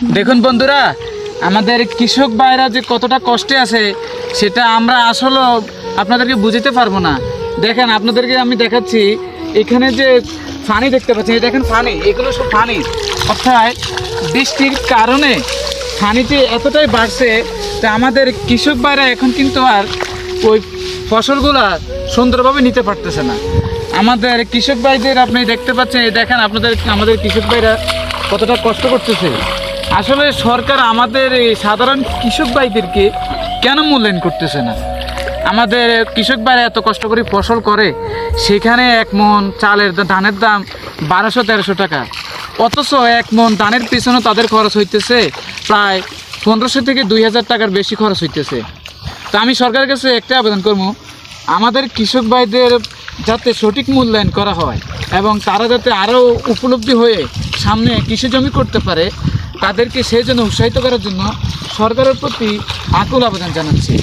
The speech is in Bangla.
দেখুন বন্ধুরা, আমাদের কৃষক ভাইরা যে কতটা কষ্টে আছে সেটা আমরা আসলে আপনাদেরকে বুঝতে পারবো না। দেখেন, আপনাদেরকে আমি দেখাচ্ছি, এখানে যে পানি দেখতে পাচ্ছেন, এই দেখেন পানি, এগুলো সব পানি, অর্থাৎ বৃষ্টির কারণে পানিতে এতটাই বাড়ছে তা আমাদের কৃষক ভাইরা এখন কিন্তু আর ওই ফসলগুলা সুন্দরভাবে নিতে পারতেছে না। আমাদের কৃষক ভাইদের আপনি দেখতে পাচ্ছেন, এই দেখেন আমাদের কৃষক ভাইরা কতটা কষ্ট করতেছে। আসলে সরকার আমাদের এই সাধারণ কৃষক ভাইদেরকে কেন মূল্যায়ন করতেছে না? আমাদের কৃষক ভাইরা এত কষ্ট করে ফসল করে, সেখানে এক মন ধানের দাম 1200-1300 টাকা, অথচ এক মন ধানের পিছনে তাদের খরচ হইতেছে প্রায় 1500 থেকে 2000 টাকার বেশি খরচ হইতেছে। তো আমি সরকারের কাছে একটা আবেদন করব, আমাদের কৃষক ভাইদের যাতে সঠিক মূল্যায়ন করা হয় এবং তারা যাতে আরও উপলব্ধি হয়ে সামনে কৃষি জমি করতে পারে, তাদেরকে সেই জন্য উৎসাহিত করার জন্য সরকারের প্রতি আকুল আবেদন জানাচ্ছি।